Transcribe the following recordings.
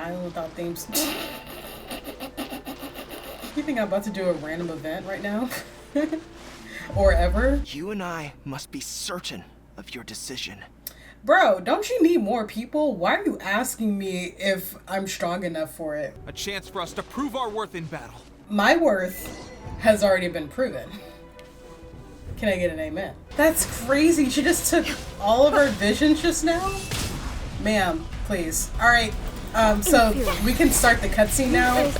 island without themes. You think I'm about to do a random event right now? Or ever? You and I must be certain of your decision. Bro, don't you need more people? Why are you asking me if I'm strong enough for it? A chance for us to prove our worth in battle. My worth has already been proven. Can I get an amen? That's crazy. She just took all of our visions just now? Ma'am, please. Alright, so we can start the cutscene now.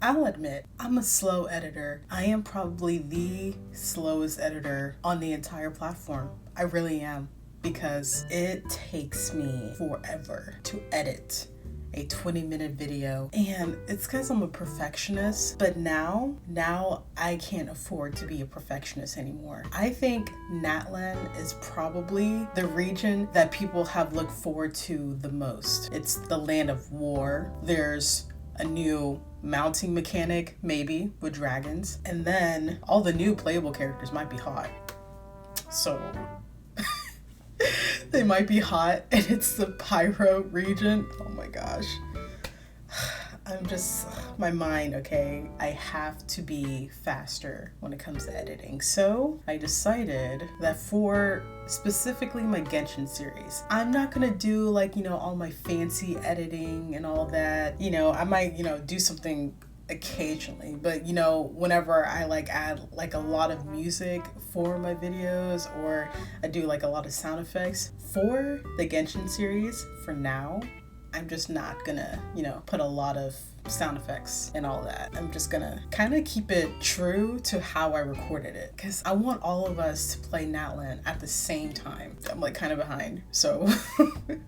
I'll admit, I'm a slow editor. I am probably the slowest editor on the entire platform. I really am. Because it takes me forever to edit a 20-minute video, and it's because I'm a perfectionist. But now I can't afford to be a perfectionist anymore. I think Natlan is probably the region that people have looked forward to the most. It's the land of war. There's a new mounting mechanic, maybe, with dragons, and then all the new playable characters might be hot. So they might be hot, and it's the Pyro region. Oh my gosh. I'm just, my mind, okay? I have to be faster when it comes to editing. So I decided that for specifically my Genshin series, I'm not gonna do like, you know, all my fancy editing and all that. You know, I might, you know, do something occasionally, but you know, whenever I like add like a lot of music for my videos, or I do like a lot of sound effects for the Genshin series, for now I'm just not gonna, you know, put a lot of sound effects and all that. I'm just gonna kind of keep it true to how I recorded it, because I want all of us to play Natlan at the same time. I'm like kind of behind, so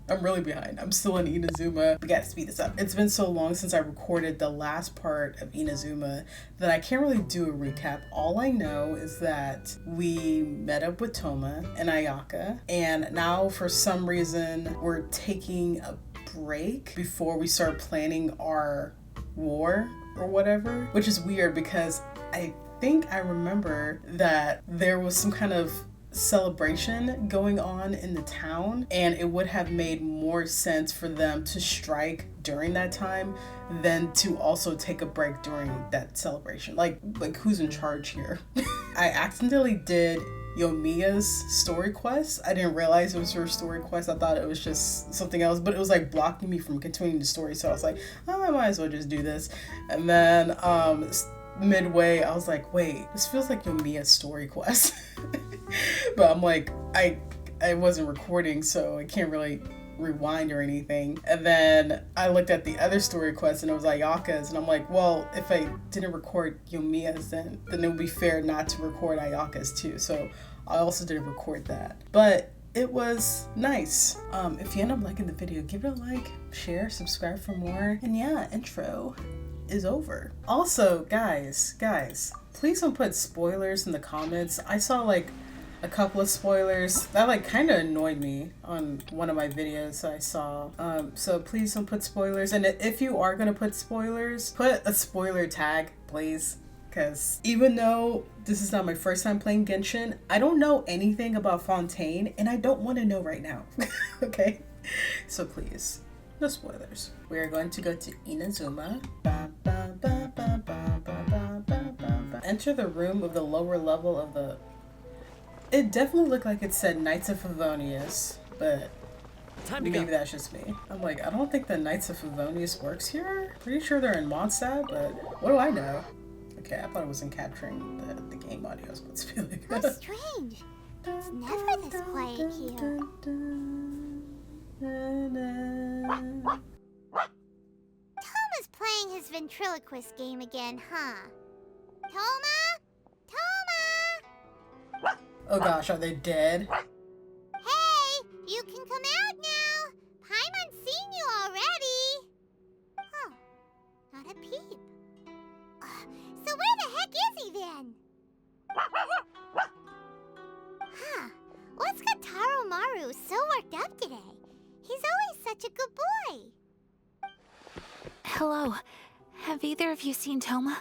I'm really behind. I'm still in Inazuma. We gotta speed this up. It's been so long since I recorded the last part of Inazuma that I can't really do a recap. All I know is that we met up with Toma and Ayaka, and now for some reason we're taking a break before we start planning our war or whatever, which is weird because I think I remember that there was some kind of celebration going on in the town, and it would have made more sense for them to strike during that time than to also take a break during that celebration. Like who's in charge here? I accidentally did Yomiya's story quest. I didn't realize it was her story quest. I thought it was just something else, but it was like blocking me from continuing the story. So I was like, oh, I might as well just do this. And then midway, I was like, wait, this feels like Yomiya's story quest. But I'm like, I wasn't recording, so I can't really rewind or anything. And then I looked at the other story quest and it was Ayaka's, and I'm like, well, if I didn't record Yomiya's, then it would be fair not to record Ayaka's too. So I also didn't record that. But it was nice. If you end up liking the video, give it a like, share, subscribe for more. And yeah, intro is over. Also, guys, please don't put spoilers in the comments. I saw like a couple of spoilers that like kind of annoyed me on one of my videos I saw. So please don't put spoilers. And if you are gonna put spoilers, put a spoiler tag, please. Because even though this is not my first time playing Genshin, I don't know anything about Fontaine, and I don't want to know right now. Okay? So please, no spoilers. We are going to go to Inazuma. Enter the room of the lower level of the... It definitely looked like it said Knights of Favonius, but maybe that's just me. I'm like, I don't think the Knights of Favonius works here. Pretty sure they're in Mondstadt, but what do I know? Okay, I thought it wasn't capturing the game audio. I was about to be like, how strange. It's never this quiet here. Toma's playing his ventriloquist game again, huh? Toma? Toma! Oh gosh, are they dead? Hey, you can come out now. Paimon's seen you already. Oh, not a peep. So where the heck is he then? Huh, what's got Taro Maru so worked up today? He's always such a good boy. Hello. Have Have either of you seen Toma?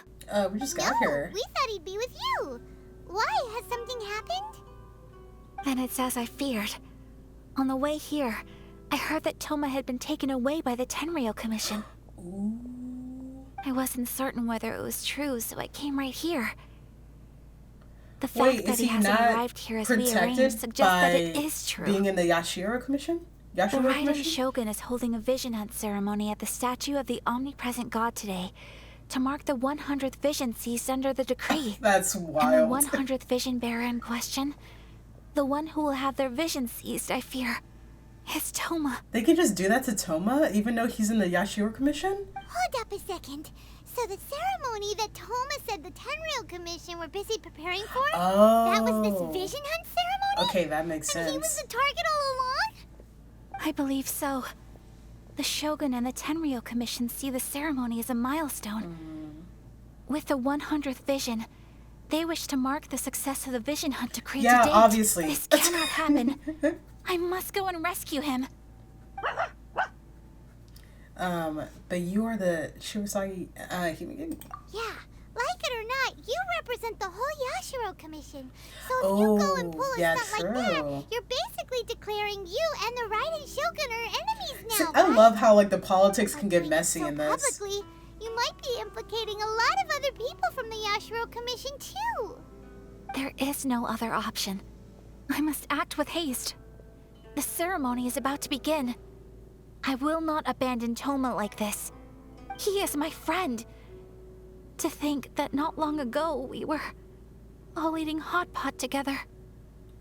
We just got here. We thought he'd be with you. Why? Has something happened? Then it's as I feared. On the way here, I heard that Toma had been taken away by the Tenryou Commission. Ooh. I wasn't certain whether it was true, so I came right here. The fact Wait, that is he he hasn't not arrived here as we arranged protected suggests that by it is true. being in the Yashiro Commission? The Yashiro Raiden Commission? Shogun is holding a vision hunt ceremony at the statue of the omnipresent god today to mark the 100th vision seized under the decree. That's And wild. the 100th vision bearer in question, the one who will have their vision seized, I fear, is Toma. They can just do that to Toma, even though he's in the Yashiro Commission? Hold up a second. So the ceremony that Toma said the Tenryou Commission were busy preparing for? Oh. That was this vision hunt ceremony? Okay, that makes And sense. he was the target all along? I believe so. The Shogun and the Tenryou Commission see the ceremony as a milestone. With the 100th vision, they wish to mark the success of the vision hunt decree Yeah, to date. obviously. This cannot happen. I must go and rescue him. But you are the Shirasagi, Yeah, like it or not, you represent the whole Yashiro Commission. So if you go and pull a yeah, stunt like that, you're basically declaring you and the Raiden Shogun are enemies See, now, I right? love how, like, the politics By can get doing it messy so in this. publicly, you might be implicating a lot of other people from the Yashiro Commission too. There is no other option. I must act with haste. The ceremony is about to begin. I will not abandon Toma like this. He is my friend. To think that not long ago we were all eating hot pot together.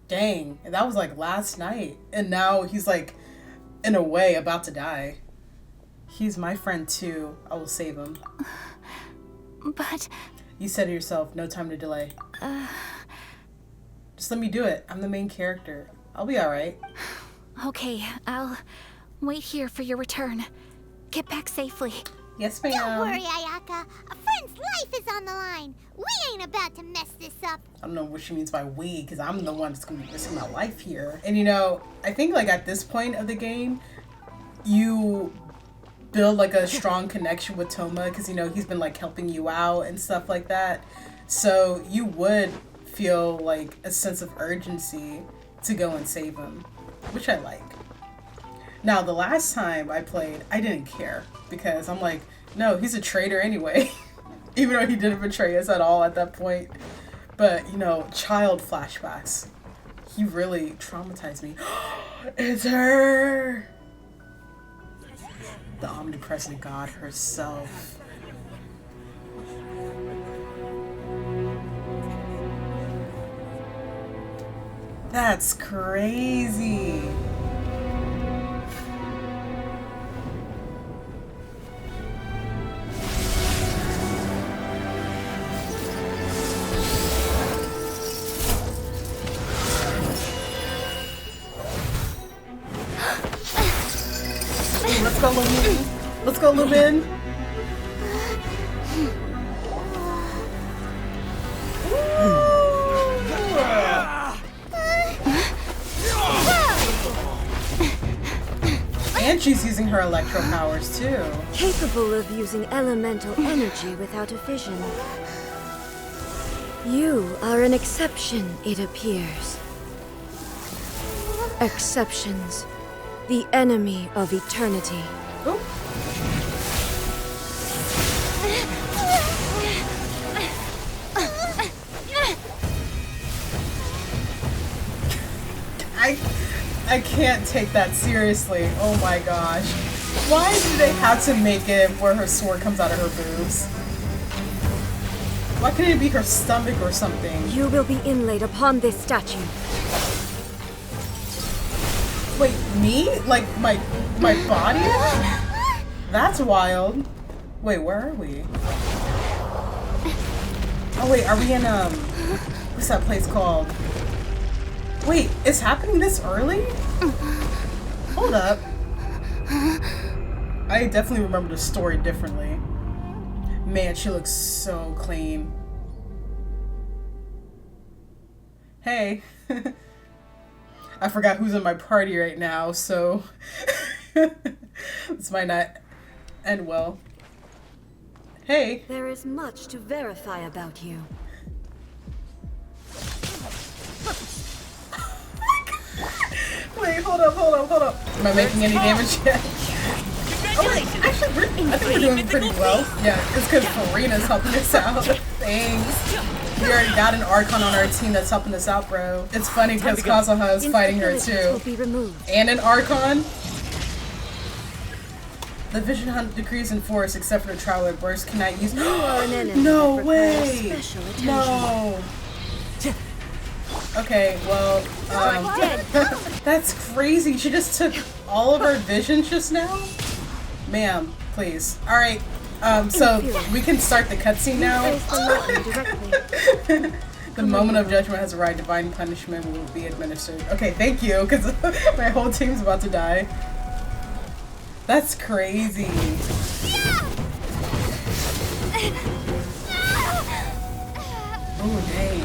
Dang, and that was like last night. And now he's like, in a way, about to die. He's my friend too. I will save him. But You said it yourself, no time to delay. Just let me do it. I'm the main character. I'll be alright. okay, I'll wait here for your return. Get back safely. Yes, Don't ma'am. worry, Ayaka. A friend's life is on the line. We ain't about to mess this up. I don't know what she means by we, because I'm the one that's going to be risking my life here. And you know, I think like at this point of the game, you build like a strong connection with Toma, because you know, he's been like helping you out and stuff like that. So you would feel like a sense of urgency to go and save him, which I like. Now, the last time I played, I didn't care because I'm like, no, he's a traitor anyway. Even though he didn't betray us at all at that point. But, you know, child flashbacks. He really traumatized me. It's her! The omnipresent god herself. That's crazy. Let's go, Lubin. Let's go, Lubin. And she's using her electro powers too. Capable of using elemental energy without a vision. You are an exception, it appears. Exceptions. The enemy of eternity. Oh. I can't take that seriously. Oh my gosh. Why do they have to make it where her sword comes out of her boobs? Why couldn't it be her stomach or something? You will be inlaid upon this statue. Wait, me? Like my body? That's wild. Wait, where are we? Oh wait, are we in what's that place called? Wait, it's happening this early? Hold up. I definitely remember the story differently. Man, she looks so clean. Hey. I forgot who's in my party right now, so this might not end well. Hey. There is much to verify about you. Wait, hold up. Am I making any damage yet? Oh, actually, I think we're doing pretty well. Yeah, it's because Farina's helping us out. Thanks. We already got an Archon on our team that's helping us out, bro. It's funny because Kazuha is fighting her too. And an Archon. The vision hunt decrees in force except for the traveler burst cannot use. No way! No. Okay, well, that's crazy. She just took all of our visions just now? Ma'am, please. Alright, so we can start the cutscene now. The moment of judgment has arrived. Divine punishment will be administered. Okay, thank you, because my whole team's about to die. That's crazy. Oh, dang.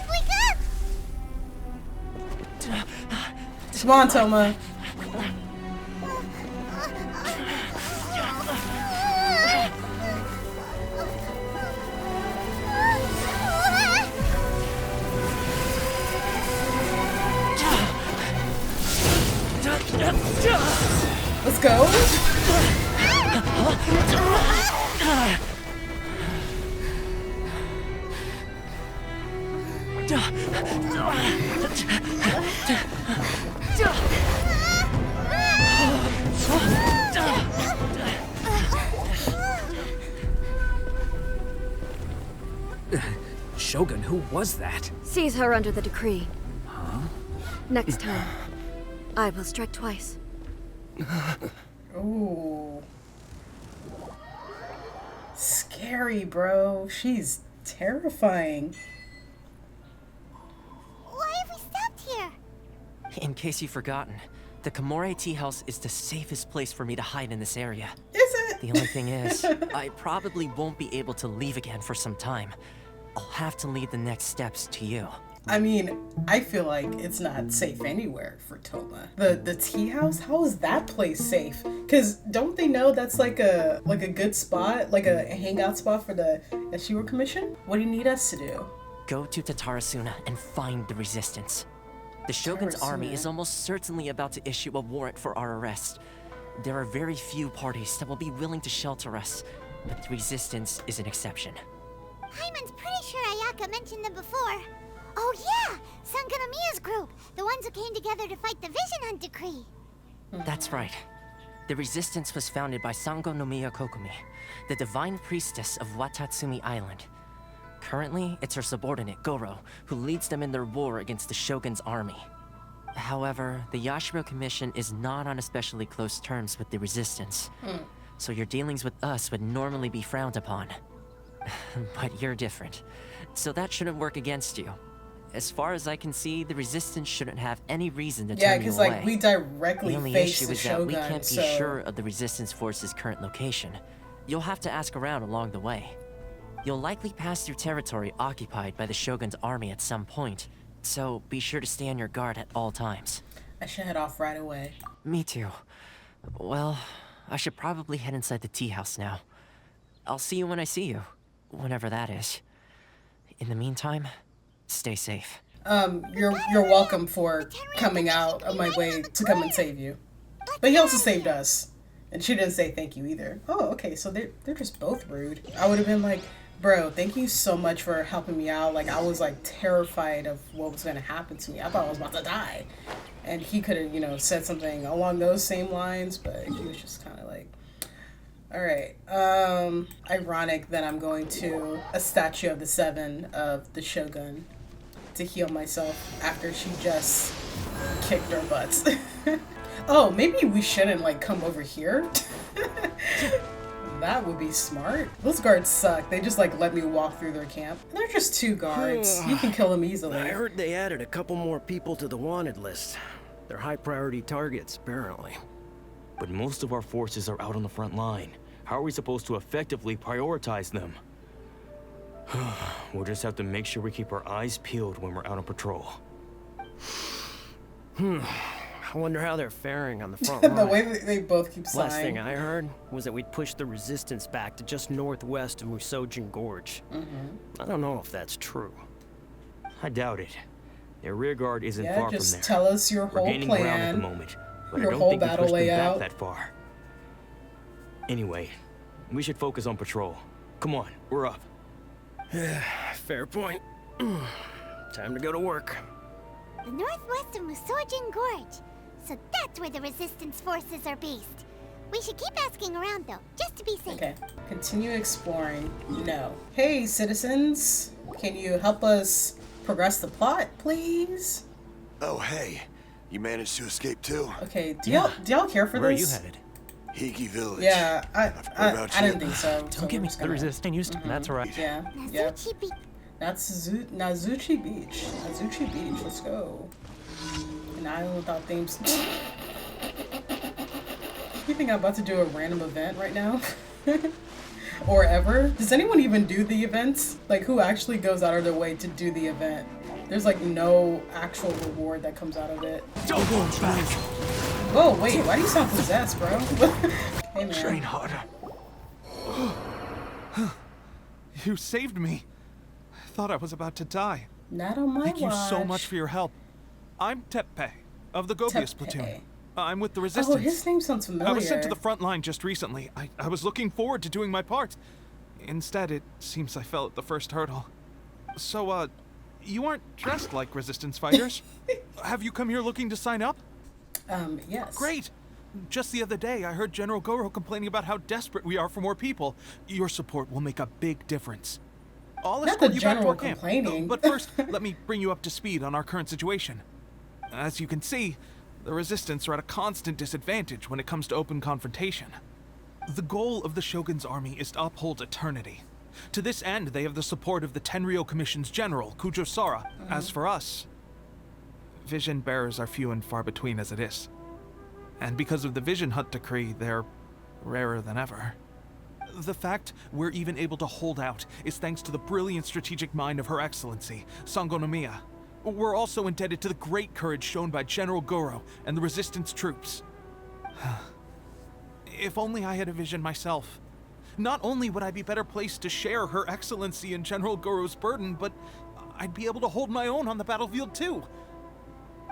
Wake up! Come on, Toma. Let's go. Shogun, who was that? Seize her under the decree. Huh? Next time, I will strike twice. Ooh. Scary, bro. She's terrifying. Why have we stopped here? In case you've forgotten, the Komore tea house is the safest place for me to hide in this area. Is it? The only thing is, I probably won't be able to leave again for some time. I'll have to leave the next steps to you. I mean, I feel like it's not safe anywhere for Toma. The tea house? How is that place safe? Cause don't they know that's like a good spot, like a hangout spot for the Yashiwa Commission? What do you need us to do? Go to Tatarasuna and find the resistance. The Shogun's army is almost certainly about to issue a warrant for our arrest. There are very few parties that will be willing to shelter us, but the resistance is an exception. Paimon's pretty sure Ayaka mentioned them before. Oh yeah! Sangonomiya's group! The ones who came together to fight the Vision Hunt Decree! That's right. The resistance was founded by Sangonomiya Kokumi, the divine priestess of Watatsumi Island. Currently, it's her subordinate, Goro, who leads them in their war against the Shogun's army. However, the Yashiro Commission is not on especially close terms with the resistance, so your dealings with us would normally be frowned upon. But you're different, so that shouldn't work against you. As far as I can see, the resistance shouldn't have any reason to turn you away. Yeah, because like we directly face the only issue is that we can't be sure of the resistance force's current location. You'll have to ask around along the way. You'll likely pass through territory occupied by the Shogun's army at some point, so be sure to stay on your guard at all times. I should head off right away. Me too. Well, I should probably head inside the tea house now. I'll see you when I see you, whenever that is. In the meantime, stay safe. You're welcome for coming out of my way to come and save you. But he also saved us. And she didn't say thank you either. Oh, okay, so they're just both rude. I would have been like, bro, thank you so much for helping me out. Like, I was like terrified of what was gonna happen to me. I thought I was about to die. And he could have, you know, said something along those same lines, but he was just kind of like, all right. Ironic that I'm going to a statue of the Seven of the Shogun to heal myself after she just kicked our butts. Oh, maybe we shouldn't like come over here. That would be smart. Those guards suck. They just like let me walk through their camp. They're just 2 guards. You can kill them easily. I heard they added a couple more people to the wanted list. They're high priority targets, apparently. But most of our forces are out on the front line. How are we supposed to effectively prioritize them? We'll just have to make sure we keep our eyes peeled when we're out on patrol. I wonder how they're faring on the front The line. way that they both keep Last thing sighing. I heard was that we'd pushed the resistance back to just northwest of Musojin Gorge. I don't know if that's true. I doubt it. Their rear guard isn't Yeah, far from just there. tell us your We're whole gaining ground at the plan. moment, but Your I don't whole think we battle pushed them layout. back that far. Anyway, we should focus on patrol. Come on, we're up. Fair point. Time to go to work. The northwest of Musojin Gorge. So that's where the resistance forces are based. We should keep asking around though, just to be safe. Okay, continue exploring. No. Hey, citizens, can you help us progress the plot, please? Oh, hey. You managed to escape too? Okay, do y'all care for Where are this? you headed? Hiki Village. Yeah, about I you. didn't think so. Don't get me confused. That's right. Yeah, Nazuchi Beach. Nazuchi Beach. Nazuchi Beach, let's go. An island without themes. You think I'm about to do a random event right now? Or ever? Does anyone even do the events? Like, who actually goes out of their way to do the event? There's like no actual reward that comes out of it. Don't go back. Whoa, wait, why do you sound possessed, bro? Hey, man. Train harder. You saved me. I thought I was about to die. Not on my Thank you so watch. much for your help. I'm TEPPEI of the Gobius TEPPEI. platoon. I'm with the resistance. Oh, his name sounds familiar. I was sent to the front line just recently. I was looking forward to doing my part. Instead, it seems I fell at the first hurdle. So, you aren't dressed like resistance fighters. Have you come here looking to sign up? Yes. Great! Just the other day, I heard General Goro complaining about how desperate we are for more people. Your support will make a big difference. I'll Not escort the you back to general our camp. complaining. But first, let me bring you up to speed on our current situation. As you can see, the Resistance are at a constant disadvantage when it comes to open confrontation. The goal of the Shogun's army is to uphold eternity. To this end, they have the support of the Tenryou Commission's general, Kujosara. As for us, vision bearers are few and far between as it is. And because of the Vision Hunt decree, they're rarer than ever. The fact we're even able to hold out is thanks to the brilliant strategic mind of Her Excellency, Sango Nomiya. We're also indebted to the great courage shown by General Goro and the Resistance troops. If only I had a vision myself. Not only would I be better placed to share Her Excellency and General Goro's burden, but I'd be able to hold my own on the battlefield too.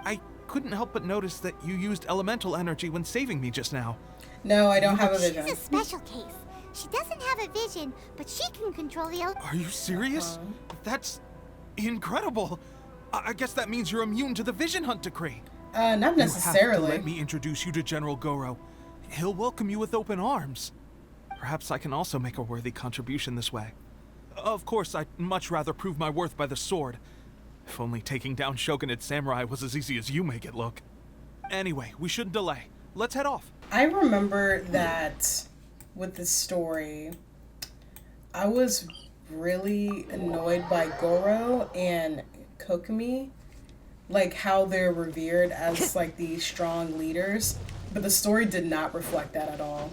I couldn't help but notice that you used elemental energy when saving me just now. No, I don't have a vision. She's a special case. She doesn't have a vision, but she can control the Are you serious? That's incredible. I guess that means you're immune to the Vision Hunt decree. Not You have necessarily. to let me introduce you to General Goro. He'll welcome you with open arms. Perhaps I can also make a worthy contribution this way. Of course, I'd much rather prove my worth by the sword. If only taking down Shogunate samurai was as easy as you make it look. Anyway, we shouldn't delay. Let's head off. I remember that with the story, I was really annoyed by Goro and Kokomi, like how they're revered as like these strong leaders, but the story did not reflect that at all.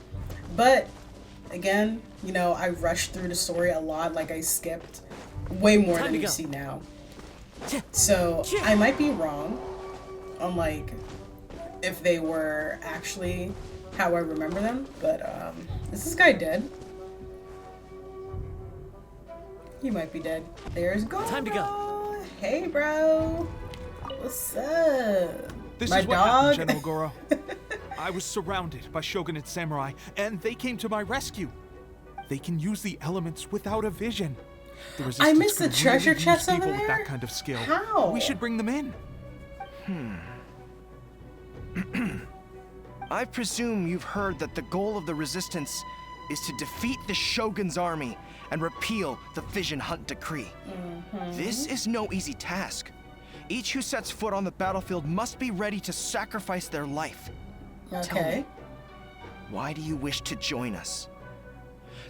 But again, you know, I rushed through the story a lot, like I skipped way more than you see now. So I might be wrong on like if they were actually how I remember them, but is this guy dead? He might be dead. There's Goro. Time to go. Hey, bro. What's up? This My is what dog? happened, General Goro. I was surrounded by Shogunate samurai, and they came to my rescue. They can use the elements without a vision. The I Resistance missed the could treasure really chest use over people with there? that kind of skill. How? We should bring them in. I presume you've heard that the goal of the Resistance is to defeat the Shogun's army and repeal the Vision Hunt decree. This is no easy task. Each who sets foot on the battlefield must be ready to sacrifice their life. Tell Okay. me, why do you wish to join us?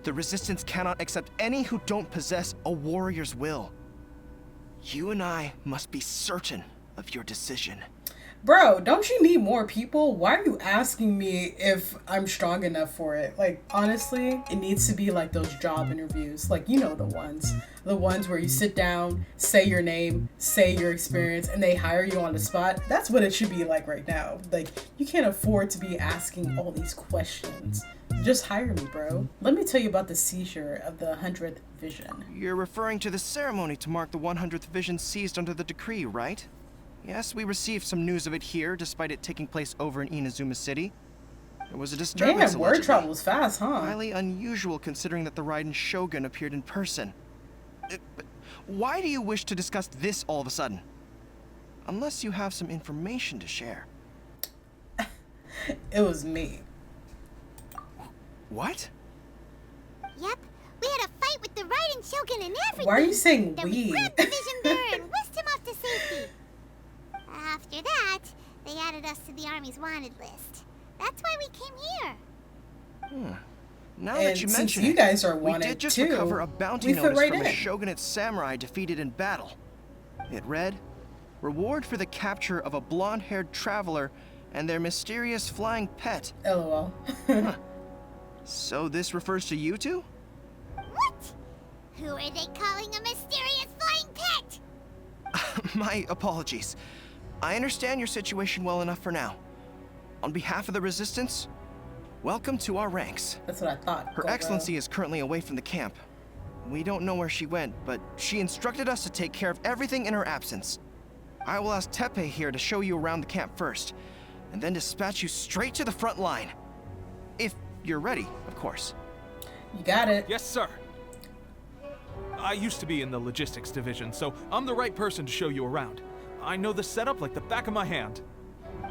The Resistance cannot accept any who don't possess a warrior's will. You and I must be certain of your decision. Bro, don't you need more people? Why are you asking me if I'm strong enough for it? Like, honestly, it needs to be like those job interviews. Like, you know, the ones where you sit down, say your name, say your experience, and they hire you on the spot. That's what it should be like right now. Like, you can't afford to be asking all these questions. Just hire me, bro. Let me tell you about the seizure of the 100th vision. You're referring to the ceremony to mark the 100th vision seized under the decree, right? Yes, we received some news of it here, despite it taking place over in Inazuma City. There was a disturbance. Damn, word travels fast, huh? Highly unusual considering that the Raiden Shogun appeared in person. But why do you wish to discuss this all of a sudden? Unless you have some information to share. It was me. What? Yep, we had a fight with the Raiden Shogun and everything. Why are you saying then we grabbed the Vision Bearer and whisked him off to safety. After that, they added us to the Army's wanted list. That's why we came here. Now And that you since mention you it, guys are wanted we did just too, recover a bounty we fit notice right from a in. shogunate samurai defeated in battle. It read, "Reward for the capture of a blonde-haired traveler and their mysterious flying pet." LOL. So this refers to you two? What? Who are they calling a mysterious flying pet? My apologies. I understand your situation well enough for now. On behalf of the Resistance, welcome to our ranks. That's what I thought. Her Excellency is currently away from the camp. We don't know where she went, but she instructed us to take care of everything in her absence. I will ask TEPPEI here to show you around the camp first, and then dispatch you straight to the front line. If you're ready, of course. You got it. Yes, sir. I used to be in the logistics division, so I'm the right person to show you around. I know the setup like the back of my hand.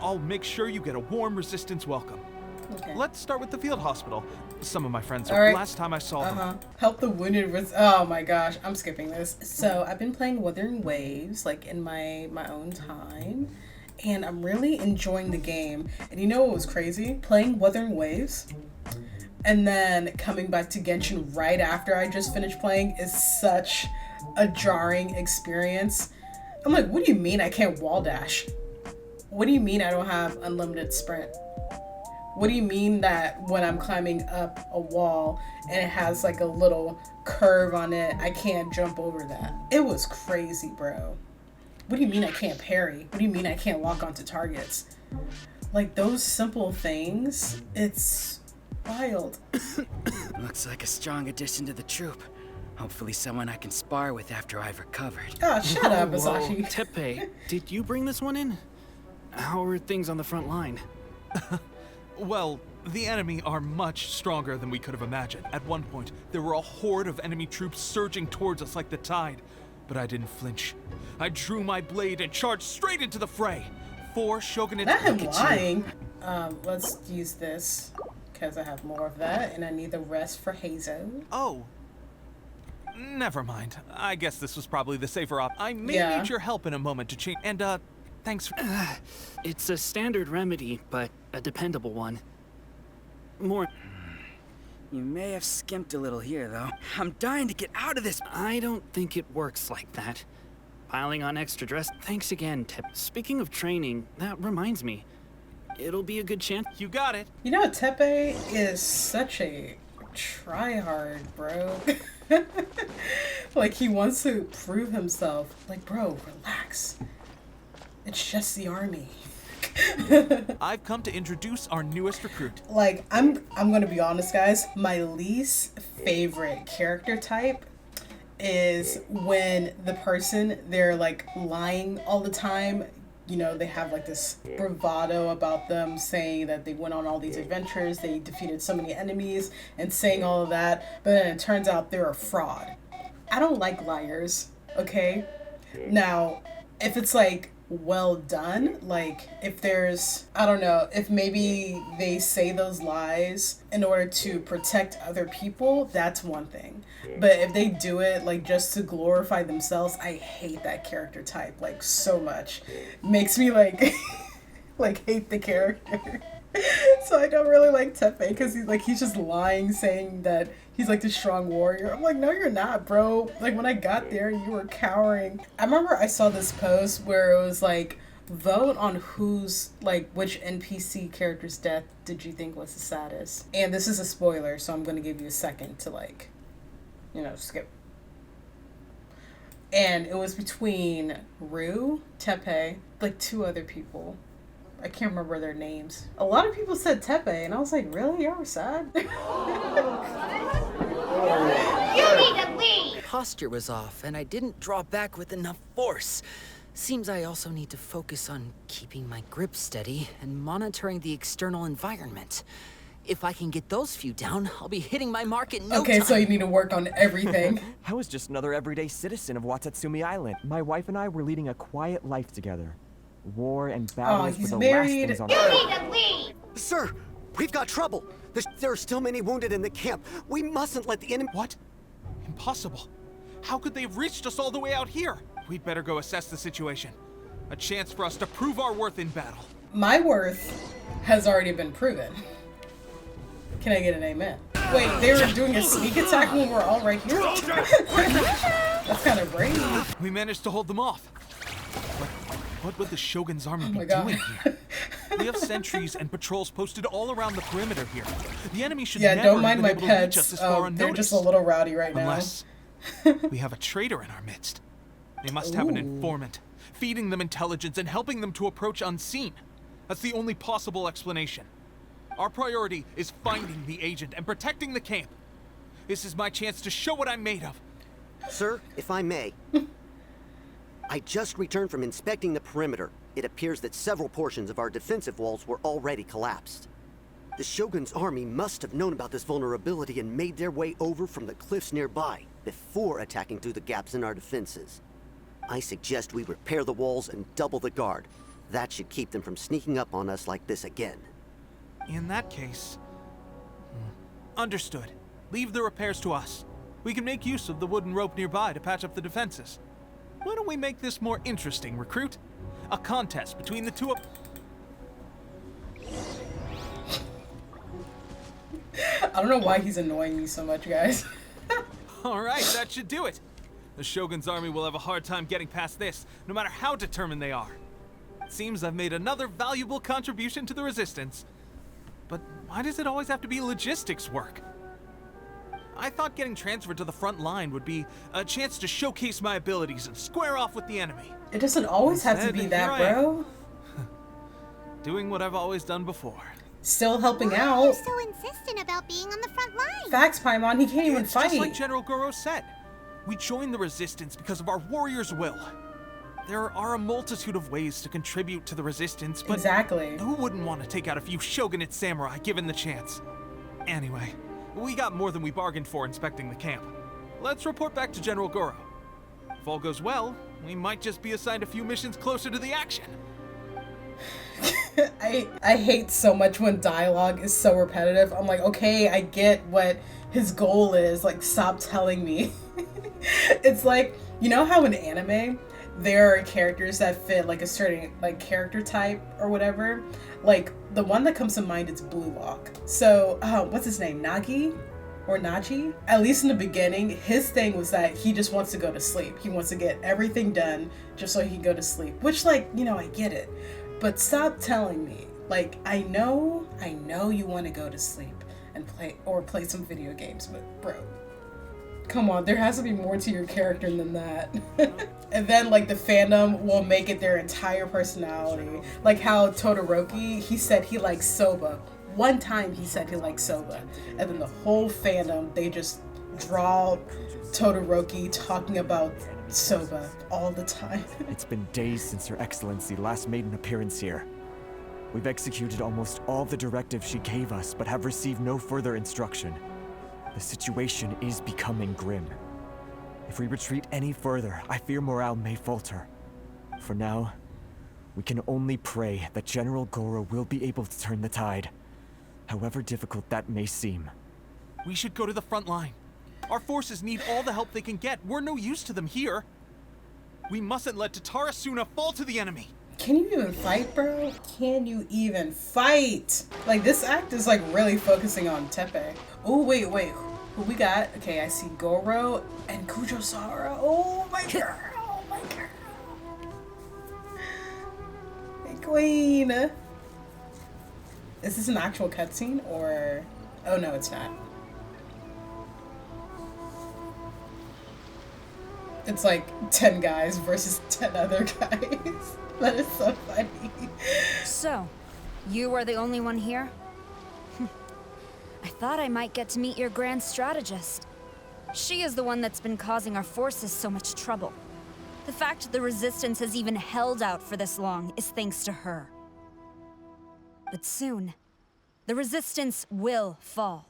I'll make sure you get a warm Resistance welcome. Okay. Let's start with the field hospital. Some of my friends All right. last time I saw them. Help the wounded. Oh my gosh, I'm skipping this. So I've been playing Wuthering Waves like in my own time, and I'm really enjoying the game. And you know what was crazy? Playing Wuthering Waves and then coming back to Genshin right after I just finished playing is such a jarring experience. I'm like, what do you mean I can't wall dash? What do you mean I don't have unlimited sprint? What do you mean that when I'm climbing up a wall and it has like a little curve on it, I can't jump over that? It was crazy, bro. What do you mean I can't parry? What do you mean I can't lock onto targets? Like those simple things, it's wild. Looks like a strong addition to the troop. Hopefully someone I can spar with after I've recovered. Oh, shut up, Whoa, Asashi. TEPPEI, did you bring this one in? How are things on the front line? Well, the enemy are much stronger than we could have imagined. At one point, there were a horde of enemy troops surging towards us like the tide. But I didn't flinch. I drew my blade and charged straight into the fray. 4 shogunates. Not him lying. Let's use this because I have more of that and I need the rest for Hazo. Oh. Never mind. I guess this was probably the safer op. I may Yeah. need your help in a moment to change. And, thanks for. It's a standard remedy, but a dependable one. More. You may have skimped a little here, though. I'm dying to get out of this. I don't think it works like that. Piling on extra dress. Thanks again, Tep. Speaking of training, that reminds me. It'll be a good chance. You got it. You know, TEPPEI is such a tryhard, bro. Like, he wants to prove himself. Like, bro, relax. It's just the army. I've come to introduce our newest recruit. Like, I'm gonna be honest, guys. My least favorite character type is when the person, they're like lying all the time. You know, they have like this bravado about them, saying that they went on all these adventures, they defeated so many enemies, and saying all of that, but then it turns out they're a fraud. I don't like liars, okay? Now, if it's like well done, like if there's, I don't know, if maybe they say those lies in order to protect other people, that's one thing. But if they do it like just to glorify themselves, I hate that character type like so much. Makes me like like hate the character. So I don't really like TEPPEI because he's just lying, saying that he's like the strong warrior. I'm like, no, you're not, bro. Like when I got there, you were cowering. I remember I saw this post where it was like, vote on who's, like, which NPC character's death did you think was the saddest. And this is a spoiler, so I'm going to give you a second to, like, you know, skip. And it was between Rue, TEPPEI, like 2 other people. I can't remember their names. A lot of people said TEPPEI, and I was like, really? Y'all were sad? You need to leave! Posture was off, and I didn't draw back with enough force. Seems I also need to focus on keeping my grip steady and monitoring the external environment. If I can get those few down, I'll be hitting my mark in no time. Okay, so you need to work on everything. I was just another everyday citizen of Watatsumi Island. My wife and I were leading a quiet life together. War and battles were the last things on Earth. You need to leave! Sir, we've got trouble. There are still many wounded in the camp. We mustn't let the enemy— What? Impossible. How could they have reached us all the way out here? We'd better go assess the situation. A chance for us to prove our worth in battle. My worth has already been proven. Can I get an amen? Wait, they were doing a sneak attack when we're all right here? That's kind of brave. We managed to hold them off. What would the Shogun's army be doing here? We have sentries and patrols posted all around the perimeter here. The enemy should never don't mind my have been able to reach us pets. this far They're unnoticed. just a little rowdy right now. Unless we have a traitor in our midst. They must have an informant, feeding them intelligence and helping them to approach unseen. That's the only possible explanation. Our priority is finding the agent and protecting the camp. This is my chance to show what I'm made of. Sir, if I may. I just returned from inspecting the perimeter. It appears that several portions of our defensive walls were already collapsed. The Shogun's army must have known about this vulnerability and made their way over from the cliffs nearby before attacking through the gaps in our defenses. I suggest we repair the walls and double the guard. That should keep them from sneaking up on us like this again. In that case... Understood. Leave the repairs to us. We can make use of the wooden rope nearby to patch up the defenses. Why don't we make this more interesting, recruit? A contest between the two of... I don't know why he's annoying me so much, guys. Alright, that should do it. The Shogun's army will have a hard time getting past this, no matter how determined they are. It seems I've made another valuable contribution to the resistance. But why does it always have to be logistics work? I thought getting transferred to the front line would be a chance to showcase my abilities and square off with the enemy. It doesn't always have to be that, bro. Doing what I've always done before. Still helping Why out. are you so insistent about being on the front line? Facts, Paimon. He can't even It's fight. just like General Goro said. We joined the resistance because of our warrior's will. There are a multitude of ways to contribute to the resistance, but exactly. Who wouldn't want to take out a few shogunate samurai given the chance? Anyway, we got more than we bargained for inspecting the camp. Let's report back to General Goro. If all goes well, we might just be assigned a few missions closer to the action. I hate so much when dialogue is so repetitive. I'm like, okay, I get what his goal is. Like, stop telling me. It's like, you know how in anime, there are characters that fit like a certain like character type or whatever? Like, the one that comes to mind is Blue Lock. So, what's his name? Nagi? Or Naji? At least in the beginning, his thing was that he just wants to go to sleep. He wants to get everything done just so he can go to sleep. Which, like, you know, I get it. But stop telling me. Like, I know you want to go to sleep and play some video games, but bro, come on, there has to be more to your character than that. And then, like, the fandom will make it their entire personality. Like how Todoroki, he said he likes soba. One time he said he likes soba. And then the whole fandom, they just draw Todoroki talking about soba all the time. It's been days since Her Excellency last made an appearance here. We've executed almost all the directives she gave us, but have received no further instruction. The situation is becoming grim. If we retreat any further, I fear morale may falter. For now, we can only pray that General Goro will be able to turn the tide, however difficult that may seem. We should go to the front line. Our forces need all the help they can get. We're no use to them here. We mustn't let Tatarasuna fall to the enemy. Can you even fight, bro? Can you even fight? Like, this act is like really focusing on TEPPEI. Oh, wait. Who we got? Okay, I see Goro and Kujosara. Oh my god. Oh my god. Queen. Is this an actual cutscene or? Oh no, it's not. It's like 10 guys versus 10 other guys. That is so funny. So, you are the only one here? I thought I might get to meet your grand strategist. She is the one that's been causing our forces so much trouble. The fact the Resistance has even held out for this long is thanks to her. But soon, the Resistance will fall.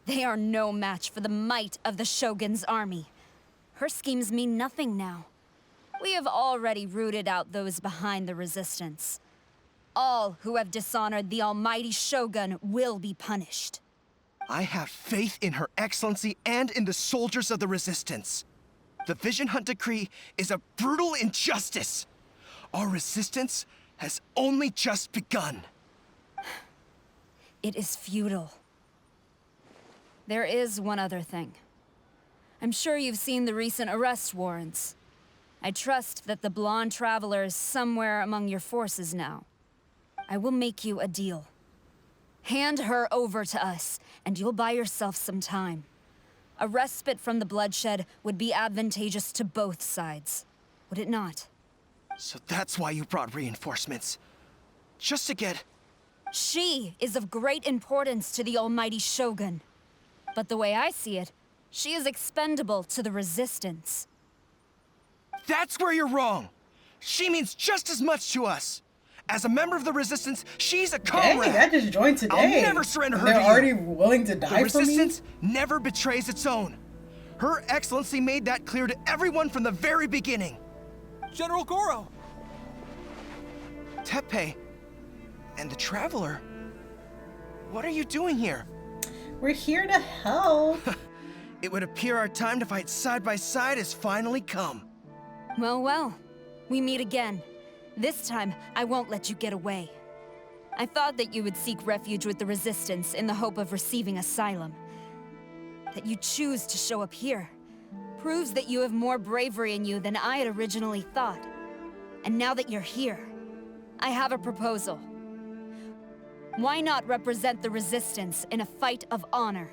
They are no match for the might of the Shogun's army. Her schemes mean nothing now. We have already rooted out those behind the Resistance. All who have dishonored the almighty Shogun will be punished. I have faith in Her Excellency and in the soldiers of the Resistance. The Vision Hunt Decree is a brutal injustice. Our resistance has only just begun. It is futile. There is one other thing. I'm sure you've seen the recent arrest warrants. I trust that the blonde traveler is somewhere among your forces now. I will make you a deal. Hand her over to us, and you'll buy yourself some time. A respite from the bloodshed would be advantageous to both sides, would it not? So that's why you brought reinforcements. Just to get... She is of great importance to the almighty Shogun. But the way I see it, she is expendable to the Resistance. That's where you're wrong. She means just as much to us. As a member of the Resistance, she's a comrade. Dang, I just joined today. I'll never surrender her to you. They're already willing to die for me? The Resistance never betrays its own. Her Excellency made that clear to everyone from the very beginning. General Goro! TEPPEI and the Traveler. What are you doing here? We're here to help. It would appear our time to fight side by side has finally come. Well, well. We meet again. This time, I won't let you get away. I thought that you would seek refuge with the Resistance in the hope of receiving asylum. That you choose to show up here proves that you have more bravery in you than I had originally thought. And now that you're here, I have a proposal. Why not represent the Resistance in a fight of honor?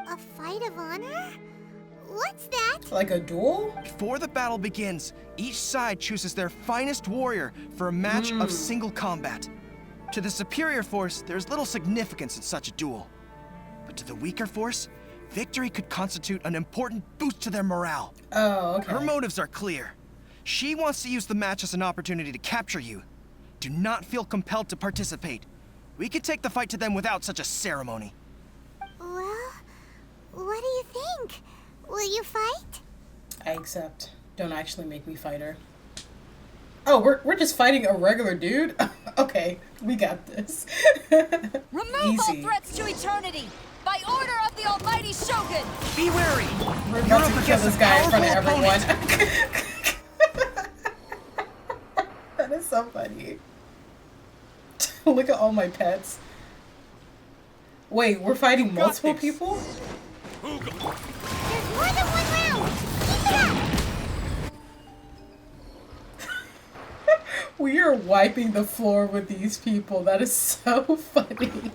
A fight of honor? What's that? Like a duel? Before the battle begins, each side chooses their finest warrior for a match of single combat. To the superior force, there's little significance in such a duel. But to the weaker force, victory could constitute an important boost to their morale. Oh, okay. Her motives are clear. She wants to use the match as an opportunity to capture you. Do not feel compelled to participate. We could take the fight to them without such a ceremony. Well, what do you think? Will you fight? I accept. Don't actually make me fight her. Oh, we're just fighting a regular dude? Okay, we got this. Remove all threats to eternity! By order of the almighty Shogun! Be wary! We're about to kill this guy in front of everyone. That is so funny. Look at all my pets. Wait, we're fighting multiple people? There's more than one round! Keep it up! We are wiping the floor with these people. That is so funny.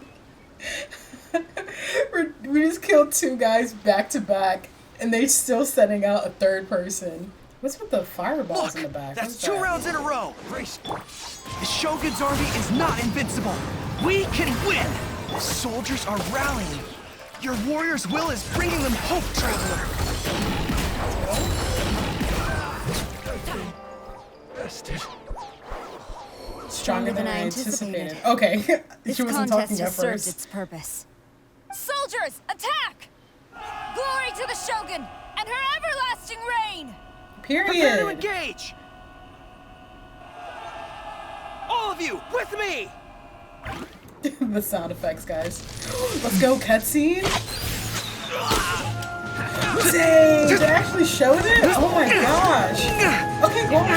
We just killed 2 guys back to back, and they're still setting out a 3rd person. What's with the fireballs in the back? That's 2 rounds in a row. The Shogun's army is not invincible. We can win. The soldiers are rallying. Your warrior's will is bringing them hope, Traveler. Stronger than I anticipated. Okay, she wasn't talking at has served first. its purpose. Soldiers, attack! Glory to the Shogun and her everlasting reign! Period. Prepare to engage. All of you, with me! The sound effects, guys. Let's go, cutscene. Dang, they actually showed it? Oh my gosh. Okay, go on.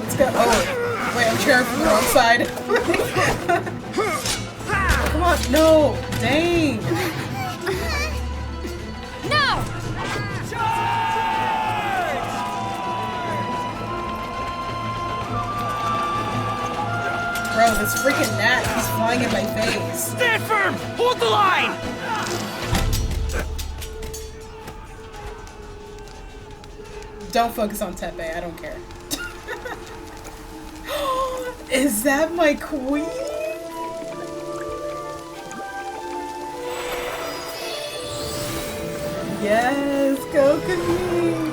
Let's go. Oh, wait, I'm cheering from the wrong side. Come on, no. Dang. No! this freaking gnat keeps flying in my face. Stand firm! Hold the line! Don't focus on TEPPEI, I don't care. Is that my queen? Yes, go queen!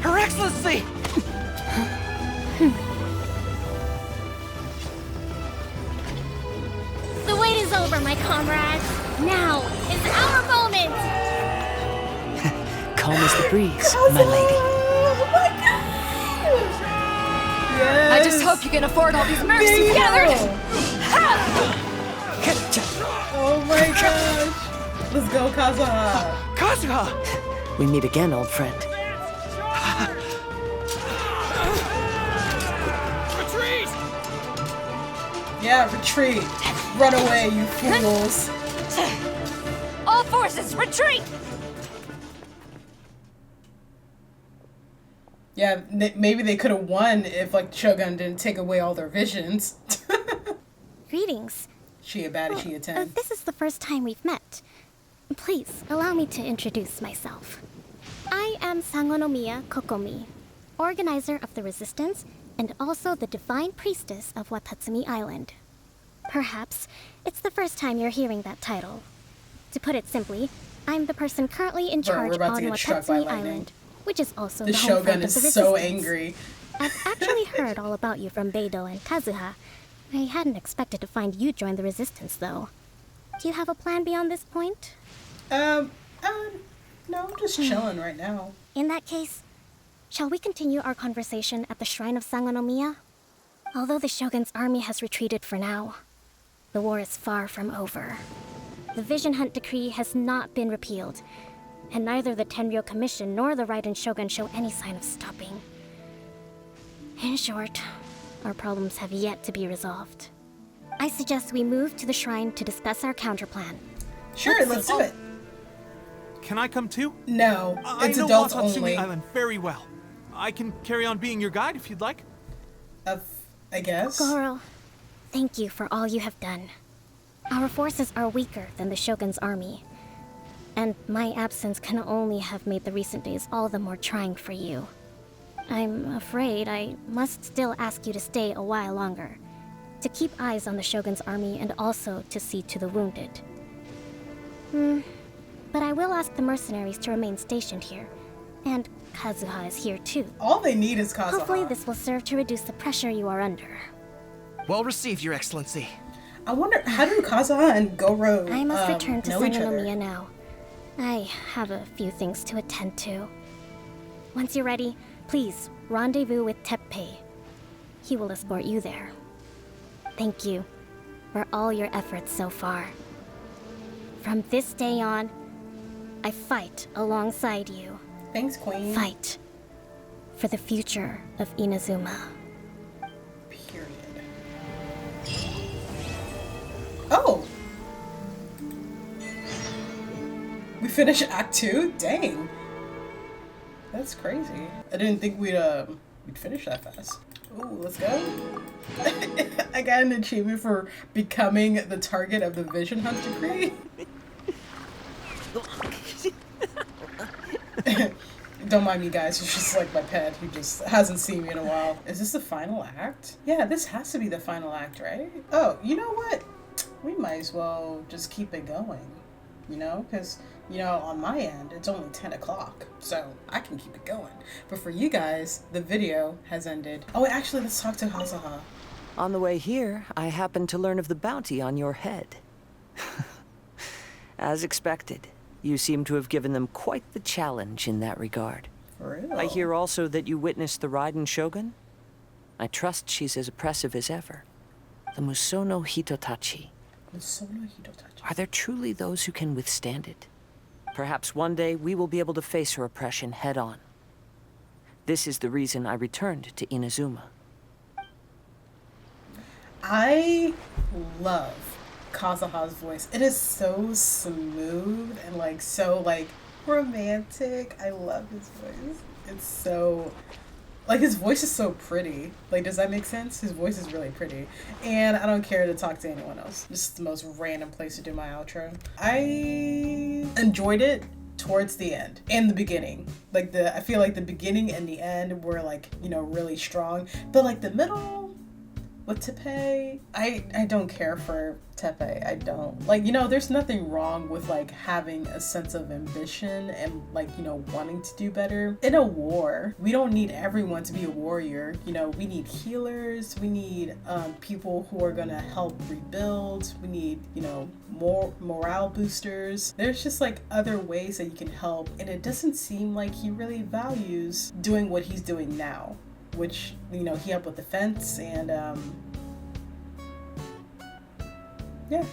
Her Excellency! The wait is over, my comrades. Now is our moment. Calm as the breeze, my lady. Oh my god! Yes. I just hope you can afford all these mercs you've gathered. Oh my gosh! Let's go, Kazuha! Kazuha! We meet again, old friend. Retreat! Yeah, retreat! Run away, you fools! All forces, retreat! Yeah, maybe they could have won if, like, Shogun didn't take away all their visions. Greetings. She a baddie, she a 10. This is the first time we've met. Please, allow me to introduce myself. I am Sangonomiya Kokomi, organizer of the Resistance and also the Divine Priestess of Watatsumi Island. Perhaps it's the first time you're hearing that title. To put it simply, I'm the person currently in charge on Watatsumi Island, which is also the home Shogun front of the is so Resistance. angry. I've actually heard all about you from Beidou and Kazuha. I hadn't expected to find you join the Resistance, though. Do you have a plan beyond this point? No, I'm just chilling right now. In that case, shall we continue our conversation at the Shrine of Sangonomiya? Although the Shogun's army has retreated for now, the war is far from over. The Vision Hunt Decree has not been repealed, and neither the Tenryo Commission nor the Raiden Shogun show any sign of stopping. In short, our problems have yet to be resolved. I suggest we move to the shrine to discuss our counterplan. Sure, let's do it. Can I come too? No, it's I know adults Watatsumi only. Island very well. I can carry on being your guide if you'd like. I guess. Goro, thank you for all you have done. Our forces are weaker than the Shogun's army, and my absence can only have made the recent days all the more trying for you. I'm afraid I must still ask you to stay a while longer, to keep eyes on the Shogun's army and also to see to the wounded. But I will ask the mercenaries to remain stationed here, and Kazuha is here too. All they need is Kazuha. Hopefully this will serve to reduce the pressure you are under. Well received, Your Excellency. I wonder, how do Kazuha and Goro I must return to know each other? Sangonomiya now. I have a few things to attend to. Once you're ready, please rendezvous with TEPPEI. He will escort you there. Thank you for all your efforts so far. From this day on, I fight alongside you. Thanks, Queen. Fight for the future of Inazuma. Period. Oh! We finished Act 2? Dang. That's crazy. I didn't think we'd finish that fast. Ooh, let's go. I got an achievement for becoming the target of the Vision Hunt Decree. Don't mind me, guys. It's just like my pet who just hasn't seen me in a while. Is this the final act? Yeah, this has to be the final act, right? Oh, you know what? We might as well just keep it going. You know? Because, you know, on my end, it's only 10 o'clock. So I can keep it going. But for you guys, the video has ended. Oh, actually, let's talk to Kazuha. On the way here, I happened to learn of the bounty on your head. As expected, you seem to have given them quite the challenge in that regard. For real? I hear also that you witnessed the Raiden Shogun. I trust she's as oppressive as ever. The Musono Hitotachi. Musono Hitotachi. Are there truly those who can withstand it? Perhaps one day we will be able to face her oppression head-on. This is the reason I returned to Inazuma. I love Kazuha's voice. It is so smooth and like so like romantic. I love his voice. It's so Like, his voice is so pretty. Like, does that make sense? His voice is really pretty. And I don't care to talk to anyone else. This is the most random place to do my outro. I enjoyed it towards the end and the beginning. Like, I feel like the beginning and the end were, like, you know, really strong. But, like, the middle with TEPPEI, I don't care for TEPPEI. I don't. Like, you know, there's nothing wrong with, like, having a sense of ambition and, like, you know, wanting to do better. In a war, we don't need everyone to be a warrior. You know, we need healers. We need people who are gonna help rebuild. We need, you know, more morale boosters. There's just, like, other ways that you can help, and it doesn't seem like he really values doing what he's doing now, which, you know, he helped with the fence, and yeah,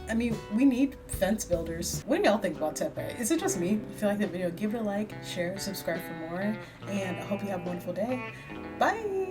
I mean, we need fence builders. What do y'all think about TEPPEI? Is it just me? If you like the video, give it a like, share, subscribe for more, and I hope you have a wonderful day. Bye!